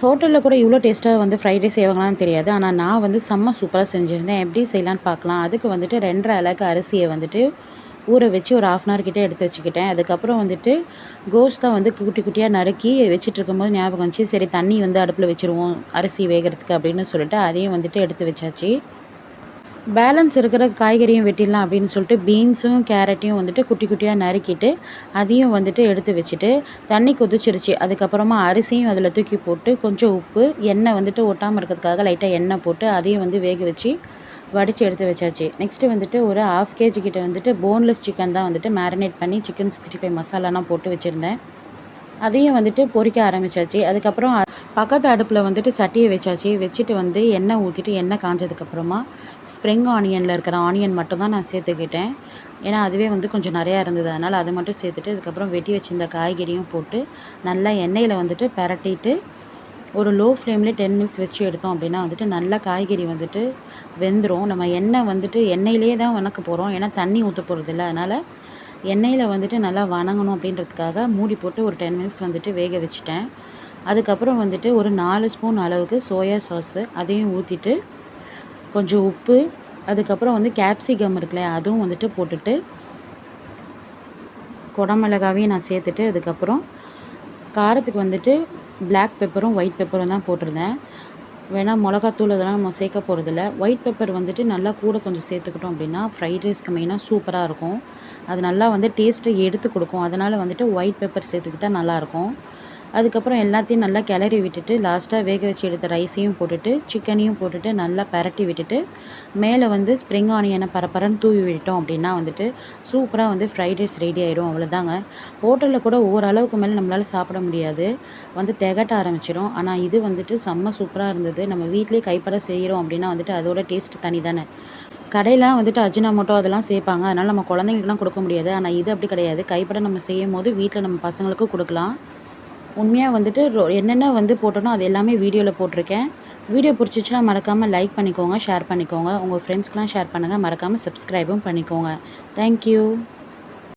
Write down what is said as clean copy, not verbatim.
ஹோட்டலில் கூட இவ்வளோ டேஸ்ட்டாக வந்து ஃப்ரைட் ரைஸ் செய்வாங்களான்னு தெரியாது. ஆனால் நான் வந்து செம்ம சூப்பராக செஞ்சுருந்தேன். எப்படி செய்யலான்னு பார்க்கலாம். அதுக்கு வந்துட்டு 2 1/2 அலகு அரிசியை வந்துட்டு ஊற வச்சு ஒரு 1/2 அன் ஹவர் கிட்டே எடுத்து வச்சுக்கிட்டேன். அதுக்கப்புறம் வந்துட்டு கோஸ் தான் வந்து குட்டி குட்டியாக நறுக்கி வச்சுட்டு இருக்கும்போது ஞாபகம் வந்துச்சு. சரி தண்ணி வந்து அடுப்பில் வச்சுருவோம் அரிசி வேகிறதுக்கு அப்படின்னு சொல்லிட்டு அதையும் வந்துட்டு எடுத்து வச்சாச்சு. பேலன்ஸ் இருக்கிற காய்கறியும் வெட்டிடலாம் அப்படின்னு சொல்லிட்டு பீன்ஸும் கேரட்டையும் வந்துட்டு குட்டி குட்டியாக நறுக்கிட்டு அதையும் வந்துட்டு எடுத்து வச்சுட்டு தண்ணி கொதிச்சிருச்சு. அதுக்கப்புறமா அரிசியும் அதில் தூக்கி போட்டு கொஞ்சம் உப்பு எண்ணெய் வந்துட்டு ஒட்டாமல் இருக்கிறதுக்காக லைட்டாக எண்ணெய் போட்டு அதையும் வந்து வேக வச்சு வடித்து எடுத்து வச்சாச்சு. நெக்ஸ்ட்டு வந்துட்டு ஒரு 1/2 kg கிட்ட வந்துட்டு போன்லெஸ் சிக்கன் தான் வந்துட்டு மேரினேட் பண்ணி சிக்கன் 65 மசாலாலாம் போட்டு வச்சுருந்தேன். அதையும் வந்துட்டு பொரிக்க ஆரம்பித்தாச்சு. அதுக்கப்புறம் பக்கத்து அடுப்பில் வந்துட்டு சட்டியை வச்சாச்சு. வச்சுட்டு வந்து எண்ணெய் ஊற்றிட்டு எண்ணெய் காஞ்சதுக்கப்புறமா ஸ்ப்ரிங் ஆனியனில் இருக்கிற ஆனியன் மட்டும் தான் நான் சேர்த்துக்கிட்டேன். ஏன்னா அதுவே வந்து கொஞ்சம் நிறையா இருந்தது. அதனால் அது மட்டும் சேர்த்துட்டு அதுக்கப்புறம் வெட்டி வச்சுருந்த காய்கறியும் போட்டு நல்லா எண்ணெயில் வந்துட்டு பரட்டிட்டு ஒரு லோ ஃப்ளேம்லேயே 10 மினிட்ஸ் வச்சு எடுத்தோம் அப்படின்னா வந்துட்டு நல்லா காய்கறி வந்துட்டு வெந்துடும். நம்ம எண்ணெய் வந்துட்டு எண்ணெயிலே தான் வணக்க போகிறோம். ஏன்னா தண்ணி ஊற்ற போகிறதில்ல. அதனால் எண்ணெயில் வந்துட்டு நல்லா வணங்கணும் அப்படின்றதுக்காக மூடி போட்டு ஒரு 10 மினிட்ஸ் வந்துட்டு வேக வச்சுட்டேன். அதுக்கப்புறம் வந்துட்டு ஒரு 4 ஸ்பூன் அளவுக்கு சோயா சாஸு அதையும் ஊற்றிட்டு கொஞ்சம் உப்பு அதுக்கப்புறம் வந்து கேப்சிகம் இருக்குல்லையா அதுவும் வந்துட்டு போட்டுட்டு குடமிளகாவையும் நான் சேர்த்துட்டு அதுக்கப்புறம் காரத்துக்கு வந்துட்டு பிளாக் பெப்பரும் ஒயிட் பெப்பரும் தான் போட்டிருந்தேன். வேணால் மிளகாத்தூள் அதெல்லாம் நம்ம சேர்க்க போகிறதில்ல. ஒயிட் பெப்பர் வந்துட்டு நல்லா கூட கொஞ்சம் சேர்த்துக்கிட்டோம் அப்படின்னா ஃப்ரைட் ரைஸ்க்கு மெயினாக சூப்பராக இருக்கும். அது நல்லா வந்து டேஸ்ட்டை எடுத்து கொடுக்கும். அதனால் வந்துட்டு ஒயிட் பெப்பர் சேர்த்துக்கிட்டால் நல்லாயிருக்கும். அதுக்கப்புறம் எல்லாத்தையும் நல்லா கிளறி விட்டுட்டு லாஸ்ட்டாக வேக வச்சு எடுத்த ரைஸையும் போட்டுட்டு சிக்கனையும் போட்டுட்டு நல்லா பரட்டி விட்டுட்டு மேலே வந்து ஸ்ப்ரிங் ஆனியனை பரப்பரன்னு தூவி விட்டோம் அப்படின்னா வந்துட்டு சூப்பராக வந்து ஃப்ரைட் ரைஸ் ரெடி ஆகிடும். அவ்வளோதாங்க. ஹோட்டலில் கூட ஓரளவுக்கு மேலே நம்மளால் சாப்பிட முடியாது, வந்து திகட்ட ஆரம்பிச்சிடும். ஆனால் இது வந்துட்டு செம்ம சூப்பராக இருந்தது. நம்ம வீட்டிலே கைப்பட செய்கிறோம் அப்படின்னா வந்துட்டு அதோட டேஸ்ட் தனி தானே. கடையில் வந்துட்டு அஜினோமோட்டோ அதெல்லாம் சேர்ப்பாங்க. அதனால் நம்ம குழந்தைங்களுக்குலாம் கொடுக்க முடியாது. ஆனால் இது அப்படி கிடையாது. கைப்பட நம்ம செய்யும் போது வீட்டில் நம்ம பசங்களுக்கும் கொடுக்கலாம். உண்மையாக வந்துட்டு என்னென்ன வந்து போட்டோனோ அது எல்லாமே வீடியோவில் போட்டிருக்கேன். வீடியோ பிடிச்சிச்சுன்னா மறக்காமல் லைக் பண்ணிக்கோங்க, ஷேர் பண்ணிக்கோங்க. உங்கள் ஃப்ரெண்ட்ஸ்க்கெலாம் ஷேர் பண்ணுங்கள். மறக்காமல் சப்ஸ்கிரைபும் பண்ணிக்கோங்க. தேங்க்யூ.